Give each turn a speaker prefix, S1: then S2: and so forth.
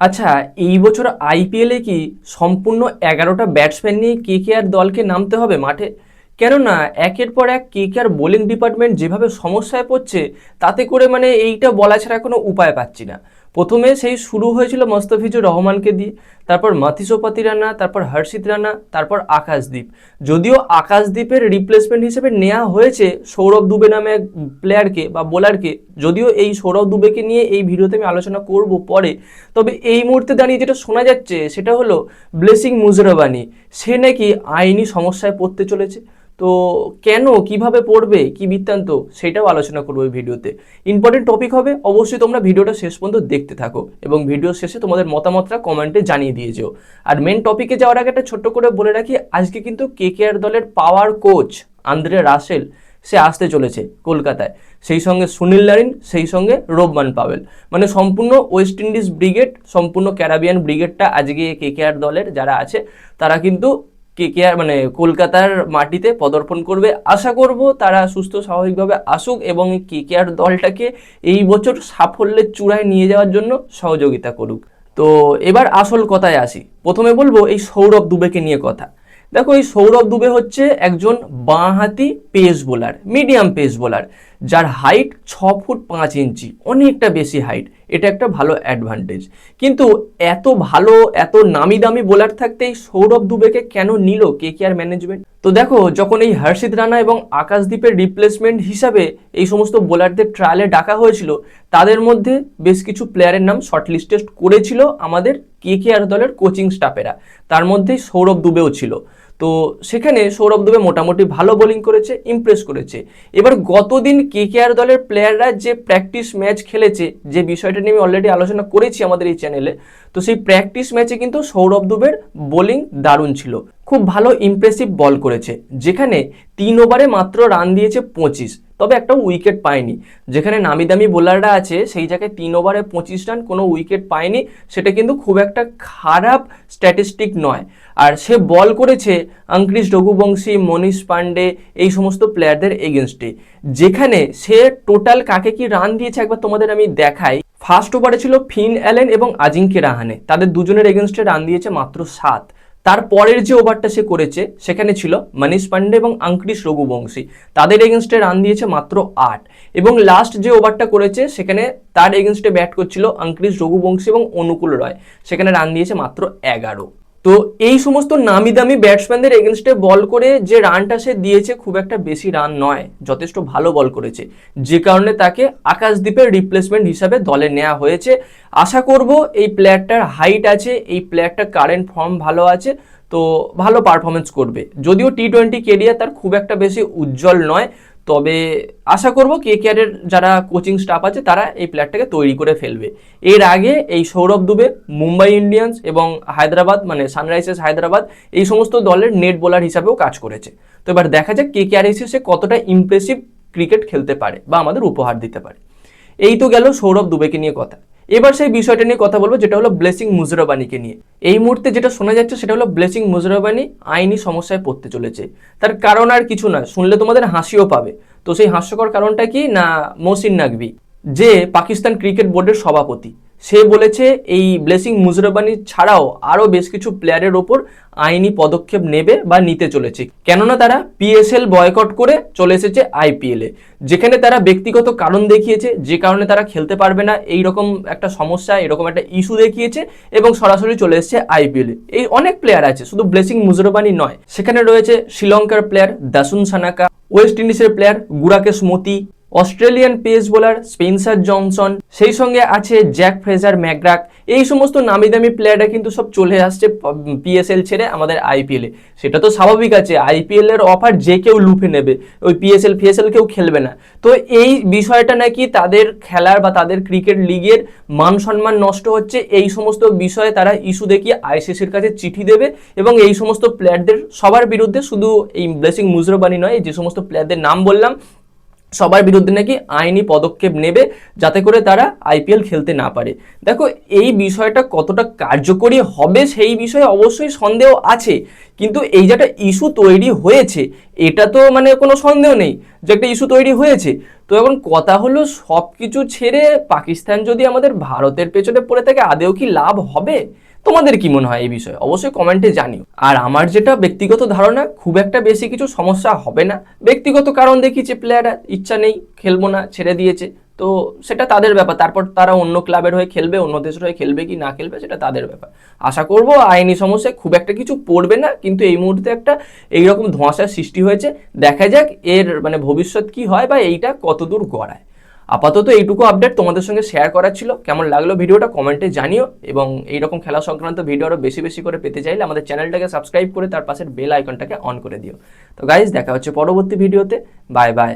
S1: আচ্ছা, এই বছর আইপিএলে কি সম্পূর্ণ 11টা ব্যাটসম্যান নিয়ে কেকেআর দলকে নামতে হবে মাঠে? কেননা একের পর এক কেকেআর বোলিং ডিপার্টমেন্ট যেভাবে সমস্যায় পড়ছে, তাতে করে মানে এইটা বলা ছাড়া কোনো উপায় পাচ্ছি না। প্রথমে সেই শুরু হয়েছিল মোস্তাফিজুর রহমানকে দিয়ে, তারপর মাথিসোপাতি রানা, তারপর হর্ষিত রানা, তারপর আকাশদীপ। যদিও আকাশদীপের রিপ্লেসমেন্ট হিসেবে নেওয়া হয়েছে সৌরভ দুবে নামে এক প্লেয়ারকে বা বোলারকে, যদিও এই সৌরভ দুবেকে নিয়ে এই ভিডিওতে আমি আলোচনা করব পরে। তবে এই মুহূর্তে দাঁড়িয়ে যেটা শোনা যাচ্ছে সেটা হলো ব্লেসিং মুজরাবানি সে নাকি আইনি সমস্যায় পড়তে চলেছে। তো কেন, কিভাবে পড়বে, কি বৃত্তান্ত, সেটাও আলোচনা করবো এই ভিডিওতে। ইম্পর্টেন্ট টপিক হবে, অবশ্যই তোমরা ভিডিওটা শেষ পর্যন্ত দেখতে থাকো এবং ভিডিও শেষে তোমাদের মতামতটা কমেন্টে জানিয়ে দিয়ে যেও। আর মেন টপিকে যাওয়ার আগে একটা ছোট্ট করে বলে রাখি, আজকে কিন্তু কেকেআর দলের পাওয়ার কোচ আন্দ্রে রাসেল সে আসতে চলেছে কলকাতায়, সেই সঙ্গে সুনীল নারিন, সেই সঙ্গে রোবমান পাওয়েল। মানে সম্পূর্ণ ওয়েস্ট ইন্ডিজ ব্রিগেড, সম্পূর্ণ ক্যারাবিয়ান ব্রিগেডটা আজকে কেকেআর দলের যারা আছে তারা কিন্তু কেকেআর মানে কলকাতার মাটিতে পদার্পণ করবে। আশা করব তারা সুস্থ স্বাভাবিকভাবে আসুক এবং কেকেআর দলটাকে এই বছর সাফল্যের চূড়ায় নিয়ে যাওয়ার জন্য সহযোগিতা করুক। তো এবার আসল কথায় আসি। প্রথমে বলবো এই সৌরভ দুবেকে নিয়ে কথা। দেখো, এই সৌরভ দুবে হচ্ছে একজন বাঁহাতি pace bowler, medium pace bowler, যার হাইট 6 ফুট 5 ইঞ্চি, অনেকটা বেশি হাইট। এটা একটা ভালো অ্যাডভান্টেজ। কিন্তু এত ভালো, এত নামি দামি বোলার থাকতে এই সৌরভ দুবেকে কেন নিল কেকেআর ম্যানেজমেন্ট? তো দেখো, যখন এই হর্ষিত রানা এবং আকাশদীপের রিপ্লেসমেন্ট হিসাবে এই সমস্ত বোলারদের ট্রায়ালে ডাকা হয়েছিল, তাদের মধ্যে বেশ কিছু প্লেয়ারের নাম শর্টলিস্টেড করেছিল আমাদের কেকেআর দলের কোচিং স্টাফেরা, তার মধ্যে সৌরভ দুবেও ছিল। তো সেখানে সৌরভ দুবে মোটামুটি ভালো বোলিং করেছে, ইমপ্রেস করেছে। এবার গতদিন কেকেআর দলের প্লেয়াররা যে প্র্যাকটিস ম্যাচ খেলেছে, যে বিষয়টা নিয়ে আমি অলরেডি আলোচনা করেছি আমাদের এই চ্যানেলে, তো সেই প্র্যাকটিস ম্যাচে কিন্তু সৌরভ দুবের বোলিং দারুণ ছিল, খুব ভালো ইমপ্রেসিভ বল করেছে। যেখানে 3 ওভারে মাত্র রান দিয়েছে 25, তবে একটা উইকেট পায়নি। যেখানে নামি দামি বোলাররা আছে সেই জায়গায় 3 ওভারে 25 রান, কোনো উইকেট পায়নি, সেটা কিন্তু খুব একটা খারাপ স্ট্যাটিস্টিক নয়। আর সে বল করেছে অঙ্করিশ রঘুবংশী, মনীষ পান্ডে, এই সমস্ত প্লেয়ারদের এগেনস্টে। যেখানে সে টোটাল কাকে কি রান দিয়েছে একবার তোমাদের আমি দেখাই। ফার্স্ট ওভারে ছিল ফিন অ্যালেন এবং আজিঙ্কে রাহানে, তাদের দুজনের এগেনস্টে রান দিয়েছে মাত্র 7। তারপরের যে ওভারটা সে করেছে সেখানে ছিল মনীষ পান্ডে এবং অঙ্করিশ রঘুবংশী, তাদের এগেনস্টে রান দিয়েছে মাত্র 8। এবং লাস্ট যে ওভারটা করেছে সেখানে তার এগেনস্টে ব্যাট করছিল অঙ্করিশ রঘুবংশী এবং অনুকূল রয়, সেখানে রান দিয়েছে মাত্র 11। তো এই সমস্ত নামি দামি ব্যাটসম্যানদের এগেনস্টে বল করে যে রানটা সে দিয়েছে খুব একটা বেশি রান নয়, যথেষ্ট ভালো বল করেছে, যে কারণে তাকে আকাশদীপের রিপ্লেসমেন্ট হিসাবে দলে নেওয়া হয়েছে। আশা করব এই প্লেয়ারটার হাইট আছে, এই প্লেয়ারটার কারেন্ট ফর্ম ভালো আছে, তো ভালো পারফরমেন্স করবে। যদিও টি-20 কেরিয়ার তার খুব একটা বেশি উজ্জ্বল নয়, তবে আশা করব কেকেআরের যারা কোচিং স্টাফ আছে তারা এই প্লেয়ারটাকে তৈরি করে ফেলবে। এর আগে এই সৌরভ দুবে মুম্বাই ইন্ডিয়ান্স এবং হায়দ্রাবাদ মানে সানরাইজার্স হায়দ্রাবাদ এই সমস্ত দলের নেট বোলার হিসাবেও কাজ করেছে। তো এবার দেখা যাক কেকেআর এসে সে কতটা ইমপ্রেসিভ ক্রিকেট খেলতে পারে বা আমাদের উপহার দিতে পারে। এই তো গেল সৌরভ দুবেকে নিয়ে কথা। এবার সেই বিষয়টা নিয়ে কথা বলবো যেটা হলো ব্লেসিং মুজরাবানিকে নিয়ে। এই মুহূর্তে যেটা শোনা যাচ্ছে সেটা হলো ব্লেসিং মুজরাবানি আইনি সমস্যায় পড়তে চলেছে। তার কারণ আর কিছু না, শুনলে তোমাদের হাসিও পাবে। তো সেই হাস্যকর কারণটা কি না, মহসিন নাকভি যে পাকিস্তান ক্রিকেট বোর্ডের সভাপতি, সে বলেছে এই ব্লেসিং মুজরাবানি ছাড়াও আরও বেশ কিছু প্লেয়ারের ওপর আইনি পদক্ষেপ নেবে বা নিতে চলেছে। কেননা তারা পিএসএল বয়কট করে চলে এসেছে আইপিএলে, যেখানে তারা ব্যক্তিগত কারণ দেখিয়েছে, যে কারণে তারা খেলতে পারবে না, এইরকম একটা সমস্যা, এরকম একটা ইস্যু দেখিয়েছে এবং সরাসরি চলে এসেছে আইপিএলে। এই অনেক প্লেয়ার আছে, শুধু ব্লেসিং মুজরাবানি নয়, সেখানে রয়েছে শ্রীলঙ্কার প্লেয়ার দাসুন সানাকা, ওয়েস্ট ইন্ডিজের player Gudakesh Motie, Australian pace bowler Spencer Johnson, সেই সঙ্গে আছে জ্যাক ফ্রেজার ম্যাকগ্রাক। এই সমস্ত নামি দামি প্লেয়াররা কিন্তু সব চলে আসছে পিএসএল ছেড়ে আমাদের আইপিএলে। সেটা তো স্বাভাবিক আছে, আইপিএল এর অফার যে কেউ লুফে নেবে, ওই পিএসএল কেউ খেলবে না। তো এই বিষয়টা নাকি তাদের খেলার বা তাদের ক্রিকেট লিগের মান সম্মান নষ্ট হচ্ছে, এই সমস্ত বিষয়ে তারা ইস্যু দেখিয়ে আইসিসির কাছে চিঠি দেবে এবং এই সমস্ত প্লেয়ারদের সবার বিরুদ্ধে, শুধু এই ব্লেসিং মুজরাবানি নয়, যে সমস্ত প্লেয়ারদের নাম বললাম সবার বিরুদ্ধে নাকি আইনি পদক্ষেপ নেবে যাতে করে তারা আইপিএল খেলতে না পারে। দেখো এই বিষয়টা কতটা কার্যকরী হবে সেই বিষয়ে অবশ্যই সন্দেহ আছে, কিন্তু এই যে একটা ইস্যু তৈরি হয়েছে এটা তো মানে কোনো সন্দেহ নেই যে একটা ইস্যু তৈরি হয়েছে। তো এখন কথা হলো সব কিছু ছেড়ে পাকিস্তান যদি আমাদের ভারতের পেছনে পড়ে থাকে আদেও কি লাভ হবে? তোমাদের কি মনে হয় এই বিষয়ে অবশ্যই কমেন্টে জানিও। আর আমার যেটা ব্যক্তিগত ধারণা খুব একটা বেশি কিছু সমস্যা হবে না। ব্যক্তিগত কারণ দেখিয়েছে প্লেয়াররা, ইচ্ছা নেই খেলবো না ছেড়ে দিয়েছে, তো সেটা তাদের ব্যাপার। তারপর তারা অন্য ক্লাবের হয়ে খেলবে, অন্য দেশের হয়ে খেলবে কি না খেলবে সেটা তাদের ব্যাপার। আশা করব আইনি সমস্যায় খুব একটা কিছু পড়বে না, কিন্তু এই মুহূর্তে একটা এইরকম ধোঁয়াশার সৃষ্টি হয়েছে। দেখা যাক এর মানে ভবিষ্যৎ কি হয় বা এইটা কতদূর গড়ায়। আপাতত এইটুকু আপডেট তোমাদের সঙ্গে শেয়ার করার ছিল। কেমন লাগলো ভিডিওটা কমেন্টে জানিও, এবং এইরকম খেলা সংক্রান্ত ভিডিও আরও বেশি বেশি করে পেতে চাইলে আমাদের চ্যানেলটাকে সাবস্ক্রাইব করে তার পাশের বেল আইকনটাকে অন করে দিও। তো গাইজ দেখা হচ্ছে পরবর্তী ভিডিওতে। Bye bye.